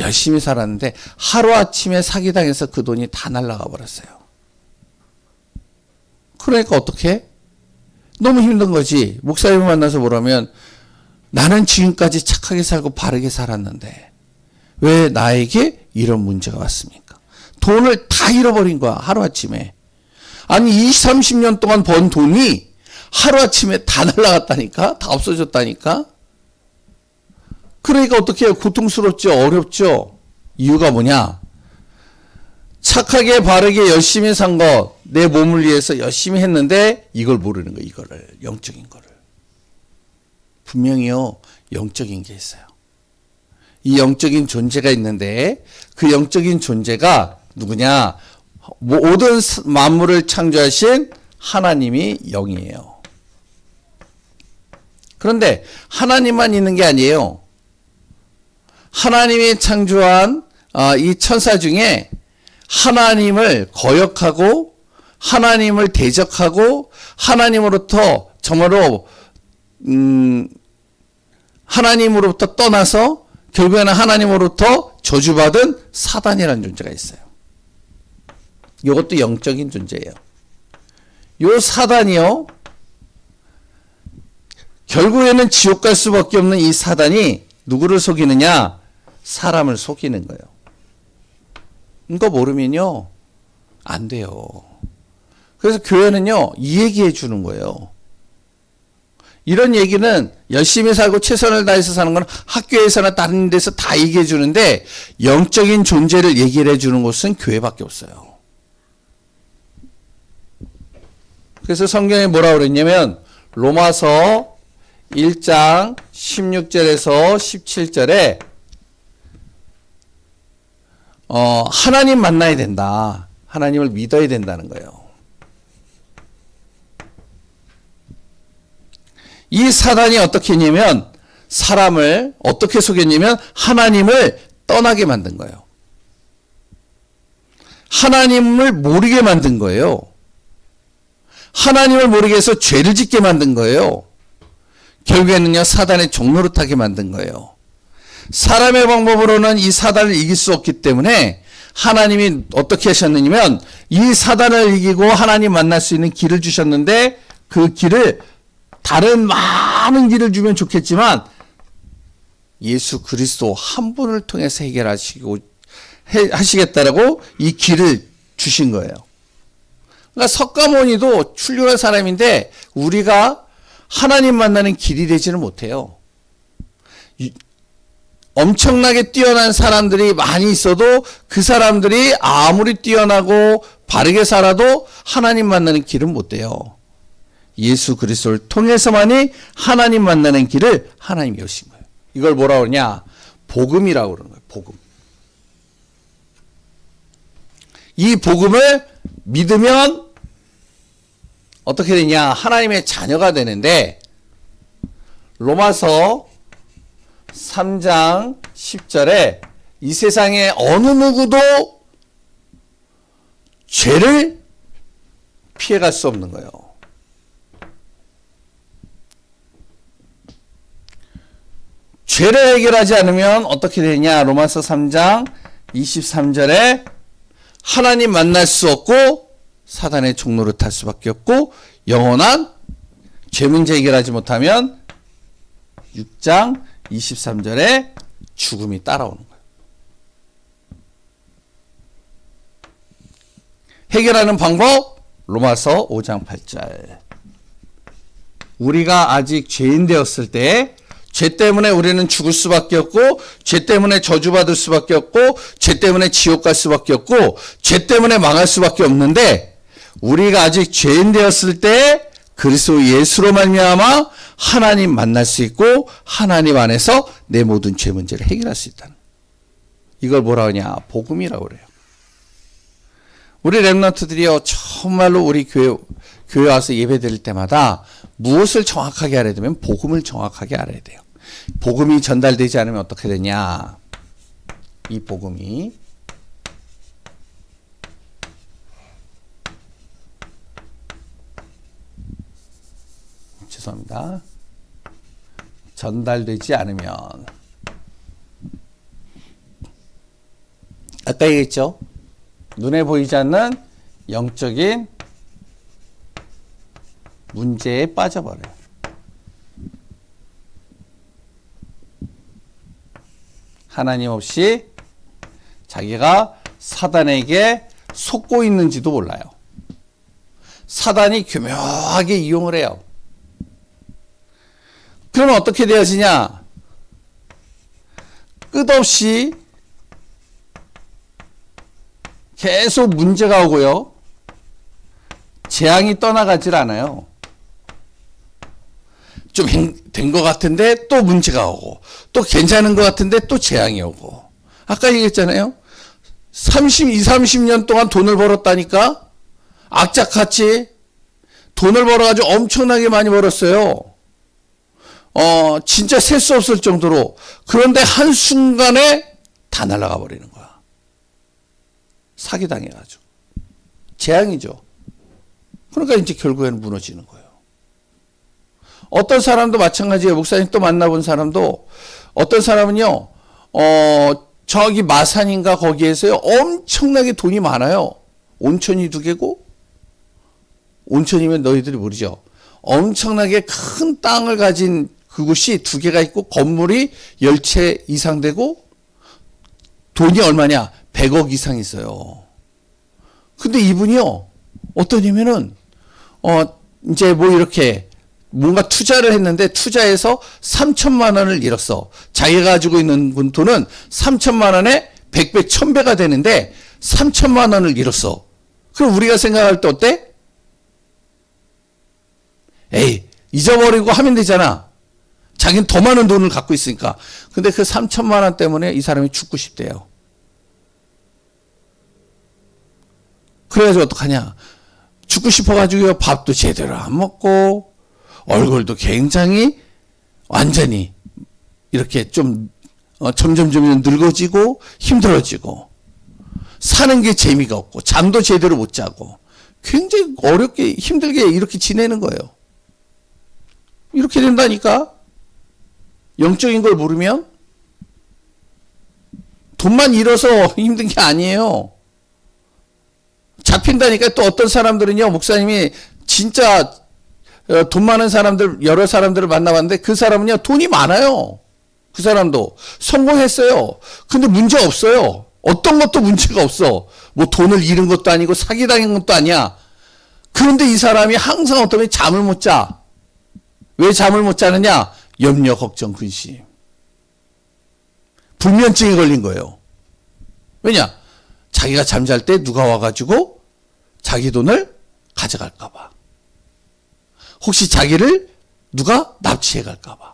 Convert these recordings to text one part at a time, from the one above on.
열심히 살았는데 하루아침에 사기당해서 그 돈이 다 날아가 버렸어요. 그러니까 어떻게? 너무 힘든 거지. 목사님을 만나서 뭐라면 나는 지금까지 착하게 살고 바르게 살았는데 왜 나에게 이런 문제가 왔습니까? 돈을 다 잃어버린 거야, 하루아침에. 아니 20, 30년 동안 번 돈이 하루아침에 다 날아갔다니까? 다 없어졌다니까? 그러니까 어떻게 해요? 고통스럽죠? 어렵죠? 이유가 뭐냐? 착하게 바르게 열심히 산 것, 내 몸을 위해서 열심히 했는데 이걸 모르는 거예요. 이거를, 영적인 거를. 분명히요, 영적인 게 있어요. 이 영적인 존재가 있는데 그 영적인 존재가 누구냐? 모든 만물을 창조하신 하나님이 영이에요. 그런데 하나님만 있는 게 아니에요. 하나님이 창조한 이 천사 중에 하나님을 거역하고 하나님을 대적하고 하나님으로부터 정말로 하나님으로부터 떠나서 결국에는 하나님으로부터 저주받은 사단이라는 존재가 있어요. 이것도 영적인 존재예요. 이 사단이요, 결국에는 지옥 갈 수밖에 없는 이 사단이 누구를 속이느냐? 사람을 속이는 거예요. 이거 모르면요 안 돼요. 그래서 교회는요 이 얘기해 주는 거예요. 이런 얘기는 열심히 살고 최선을 다해서 사는 건 학교에서나 다른 데서 다 얘기해 주는데 영적인 존재를 얘기를 해 주는 곳은 교회밖에 없어요. 그래서 성경에 뭐라고 그랬냐면 로마서 1장 16절에서 17절에 하나님 만나야 된다. 하나님을 믿어야 된다는 거예요. 이 사단이 어떻게 했냐면 사람을 어떻게 속였냐면 하나님을 떠나게 만든 거예요. 하나님을 모르게 만든 거예요. 하나님을 모르게 해서 죄를 짓게 만든 거예요. 결국에는요 사단의 종노릇하게 만든 거예요. 사람의 방법으로는 이 사단을 이길 수 없기 때문에 하나님이 어떻게 하셨느냐면 이 사단을 이기고 하나님 만날 수 있는 길을 주셨는데 그 길을 다른 많은 길을 주면 좋겠지만 예수 그리스도 한 분을 통해서 하시겠다라고 이 길을 주신 거예요. 그러니까 석가모니도 훌륭한 사람인데 우리가 하나님 만나는 길이 되지는 못해요. 엄청나게 뛰어난 사람들이 많이 있어도 그 사람들이 아무리 뛰어나고 바르게 살아도 하나님 만나는 길은 못 돼요. 예수 그리스도를 통해서만이 하나님 만나는 길을 하나님이 여신 거예요. 이걸 뭐라고 그러냐? 복음이라고 그러는 거예요. 복음. 이 복음을 믿으면 어떻게 되냐? 하나님의 자녀가 되는데 로마서 3장 10절에 이 세상에 어느 누구도 죄를 피해갈 수 없는 거예요. 죄를 해결하지 않으면 어떻게 되냐? 로마서 3장 23절에 하나님 만날 수 없고 사단의 종로를 탈 수밖에 없고 영원한 죄 문제 해결하지 못하면 6장 23절에 죽음이 따라오는 거예요. 해결하는 방법 로마서 5장 8절. 우리가 아직 죄인 되었을 때 죄 때문에 우리는 죽을 수밖에 없고 죄 때문에 저주받을 수밖에 없고 죄 때문에 지옥 갈 수밖에 없고 죄 때문에 망할 수밖에 없는데 우리가 아직 죄인 되었을 때 그리스도 예수로 말미암아 하나님 만날 수 있고 하나님 안에서 내 모든 죄 문제를 해결할 수 있다는, 이걸 뭐라 하냐? 복음이라고 그래요. 우리 렘넌트들이요 정말로 우리 교회 와서 예배 드릴 때마다 무엇을 정확하게 알아야 되면 복음을 정확하게 알아야 돼요. 복음이 전달되지 않으면 어떻게 되냐? 이 복음이 죄송합니다. 전달되지 않으면 아까 얘기했죠. 눈에 보이지 않는 영적인 문제에 빠져버려요. 하나님 없이 자기가 사단에게 속고 있는지도 몰라요. 사단이 교묘하게 이용을 해요. 그러면 어떻게 되어지냐? 끝없이 계속 문제가 오고요. 재앙이 떠나가질 않아요. 좀 된 것 같은데 또 문제가 오고, 또 괜찮은 것 같은데 또 재앙이 오고. 아까 얘기했잖아요. 30년 동안 돈을 벌었다니까? 악착같이 돈을 벌어가지고 엄청나게 많이 벌었어요. 진짜 셀 수 없을 정도로. 그런데 한순간에 다 날아가 버리는 거야. 사기당해가지고. 재앙이죠. 그러니까 이제 결국에는 무너지는 거예요. 어떤 사람도 마찬가지예요. 목사님 또 만나본 사람도 어떤 사람은요, 저기 마산인가 거기에서요, 엄청나게 돈이 많아요. 온천이 2개고, 온천이면 너희들이 모르죠. 엄청나게 큰 땅을 가진 그곳이 2개가 있고, 건물이 10채 이상 되고, 돈이 얼마냐? 100억 이상 있어요. 근데 이분이요, 어떠냐면은, 이제 뭐 이렇게, 뭔가 투자를 했는데 투자해서 3천만 원을 잃었어. 자기가 가지고 있는 돈은 3천만 원에 100배, 1000배가 되는데 3천만 원을 잃었어. 그럼 우리가 생각할 때 어때? 에이, 잊어버리고 하면 되잖아. 자기는 더 많은 돈을 갖고 있으니까. 근데 그 3천만 원 때문에 이 사람이 죽고 싶대요. 그래가지고 어떡하냐. 죽고 싶어가지고 밥도 제대로 안 먹고, 얼굴도 굉장히 완전히 이렇게 좀 점점 늙어지고 힘들어지고, 사는 게 재미가 없고 잠도 제대로 못 자고 굉장히 어렵게 힘들게 이렇게 지내는 거예요. 이렇게 된다니까. 영적인 걸 모르면. 돈만 잃어서 힘든 게 아니에요. 잡힌다니까. 또 어떤 사람들은요, 목사님이 진짜 돈 많은 사람들, 여러 사람들을 만나봤는데 그 사람은요, 돈이 많아요. 그 사람도 성공했어요. 근데 문제 없어요. 어떤 것도 문제가 없어. 뭐 돈을 잃은 것도 아니고 사기당한 것도 아니야. 그런데 이 사람이 항상 어떤 잠을 못 자. 왜 잠을 못 자느냐? 염려, 걱정, 근심. 불면증이 걸린 거예요. 왜냐? 자기가 잠잘 때 누가 와가지고 자기 돈을 가져갈까봐. 혹시 자기를 누가 납치해 갈까봐.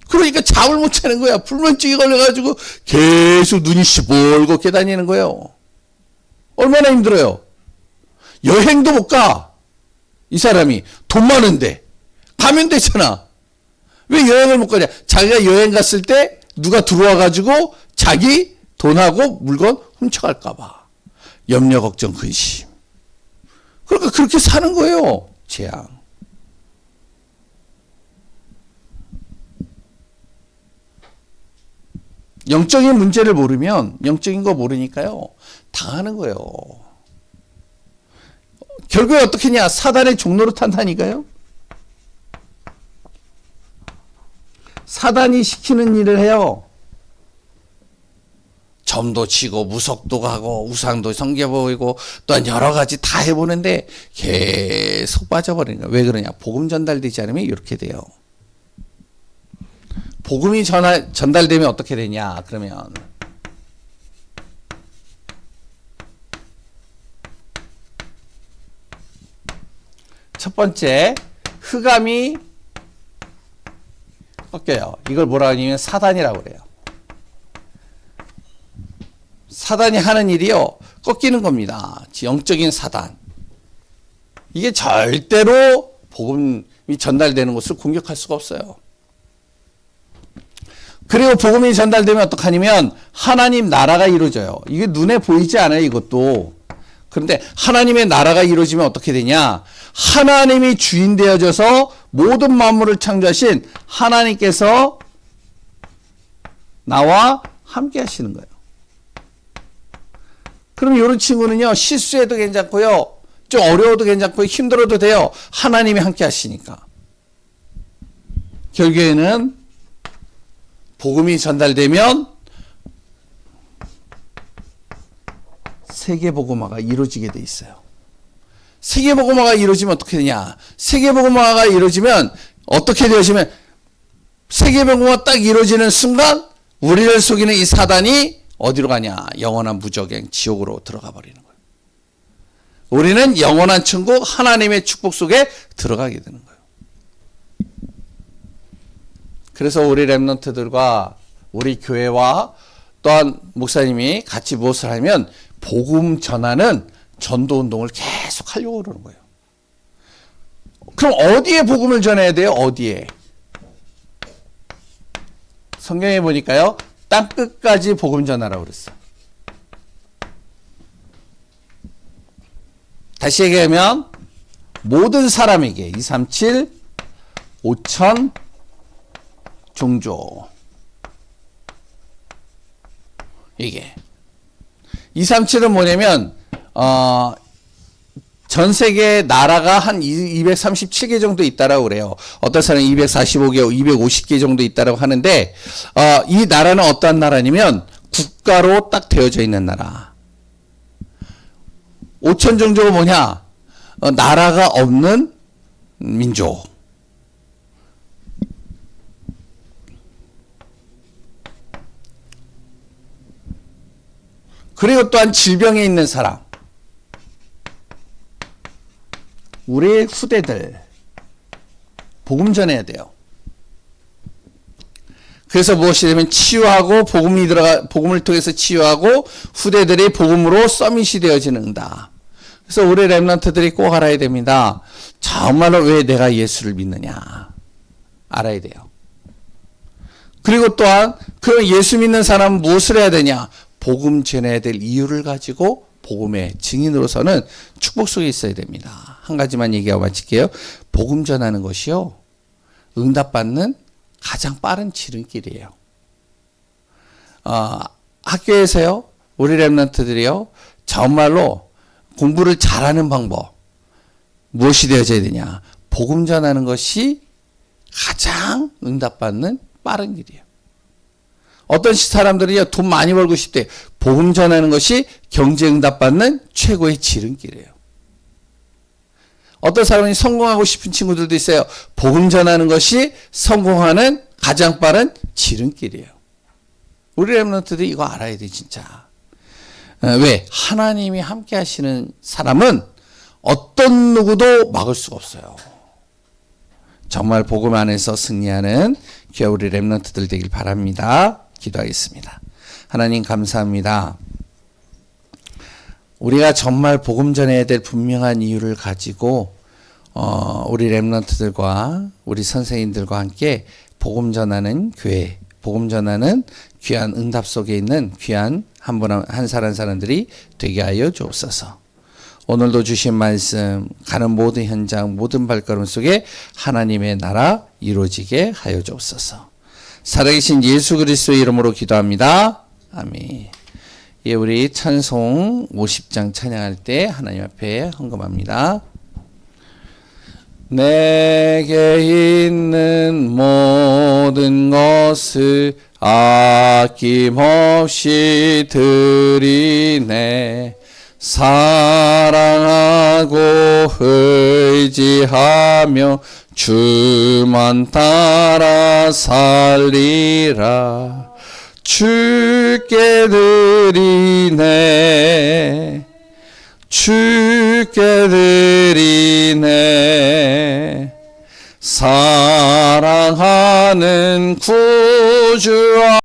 그러니까 잠을 못 자는 거야. 불면증이 걸려가지고 계속 눈이 시뻘겋게 다니는 거예요. 얼마나 힘들어요. 여행도 못 가. 이 사람이 돈 많은데 가면 되잖아. 왜 여행을 못 가냐? 자기가 여행 갔을 때 누가 들어와가지고 자기 돈하고 물건 훔쳐갈까봐. 염려, 걱정, 근심. 그러니까 그렇게 사는 거예요. 재앙. 영적인 문제를 모르면, 영적인 거 모르니까요, 당하는 거예요. 결국에 어떻게 했냐? 사단의 종로로 탄다니까요. 사단이 시키는 일을 해요. 점도 치고 무속도 가고 우상도 섬겨보이고 또한 여러 가지 다 해보는데 계속 빠져버리는 거예요. 왜 그러냐? 복음 전달되지 않으면 이렇게 돼요. 복음이 전달되면 어떻게 되냐? 그러면 첫 번째, 흑암이 꺾여요. 이걸 뭐라 하냐면 사단이라고 그래요. 사단이 하는 일이요, 꺾이는 겁니다. 영적인 사단. 이게 절대로 복음이 전달되는 것을 공격할 수가 없어요. 그리고 복음이 전달되면 어떡하냐면 하나님 나라가 이루어져요. 이게 눈에 보이지 않아요, 이것도. 그런데 하나님의 나라가 이루어지면 어떻게 되냐? 하나님이 주인 되어져서 모든 만물을 창조하신 하나님께서 나와 함께 하시는 거예요. 그럼 이런 친구는요, 실수해도 괜찮고요, 좀 어려워도 괜찮고 힘들어도 돼요. 하나님이 함께 하시니까. 결국에는 복음이 전달되면 세계복음화가 이루어지게 돼 있어요. 세계복음화가 이루어지면 어떻게 되냐? 세계복음화가 이루어지면 어떻게 되어지면 세계복음화가 딱 이루어지는 순간 우리를 속이는 이 사단이 어디로 가냐? 영원한 무적행 지옥으로 들어가 버리는 거예요. 우리는 영원한 천국 하나님의 축복 속에 들어가게 되는 거예요. 그래서 우리 렘넌트들과 우리 교회와 또한 목사님이 같이 무엇을 하면 복음 전하는 전도 운동을 계속 하려고 그러는 거예요. 그럼 어디에 복음을 전해야 돼요? 어디에? 성경에 보니까요, 땅끝까지 복음 전하라고 그랬어요. 다시 얘기하면 모든 사람에게 237 5천 종조, 이게 237은 뭐냐면 전 세계 나라가 한 237개 정도 있다라고 그래요. 어떤 사람은 245개, 250개 정도 있다라고 하는데 이 나라는 어떠한 나라냐면 국가로 딱 되어져 있는 나라. 5천 종조가 뭐냐? 나라가 없는 민족. 그리고 또한 질병에 있는 사람. 우리 후대들 복음 전해야 돼요. 그래서 무엇이 되면 치유하고 복음을 통해서 치유하고 후대들이 복음으로 서밋이 되어지는다. 그래서 우리 렘넌트들이 꼭 알아야 됩니다. 정말로 왜 내가 예수를 믿느냐 알아야 돼요. 그리고 또한 그런 예수 믿는 사람은 무엇을 해야 되냐? 복음 전해야 될 이유를 가지고 복음의 증인으로서는 축복 속에 있어야 됩니다. 한 가지만 얘기하고 마칠게요. 복음 전하는 것이요, 응답받는 가장 빠른 지름길이에요. 학교에서요, 우리 렘넌트들이요, 정말로 공부를 잘하는 방법 무엇이 되어져야 되냐? 복음 전하는 것이 가장 응답받는 빠른 길이에요. 어떤 사람들이 돈 많이 벌고 싶대. 복음 전하는 것이 경제 응답받는 최고의 지름길이에요. 어떤 사람이 성공하고 싶은 친구들도 있어요. 복음 전하는 것이 성공하는 가장 빠른 지름길이에요. 우리 렘넌트들이 이거 알아야 돼, 진짜. 왜? 하나님이 함께 하시는 사람은 어떤 누구도 막을 수가 없어요. 정말 복음 안에서 승리하는 우리 렘넌트들 되길 바랍니다. 기도하겠습니다. 하나님 감사합니다. 우리가 정말 복음 전해야 될 분명한 이유를 가지고 우리 렘넌트들과 우리 선생님들과 함께 복음 전하는 교회, 복음 전하는 귀한 응답 속에 있는 귀한 한 사람들이 되게 하여 주옵소서. 오늘도 주신 말씀, 가는 모든 현장, 모든 발걸음 속에 하나님의 나라 이루어지게 하여 주옵소서. 살아계신 예수 그리스도의 이름으로 기도합니다. 아멘. 예, 우리 찬송 50장 찬양할 때 하나님 앞에 헌금합니다. 내게 있는 모든 것을 아낌없이 드리네. 사랑하고 의지하며 주만 따라 살리라. 주께 드리네. 주께 드리네. 사랑하는 구주와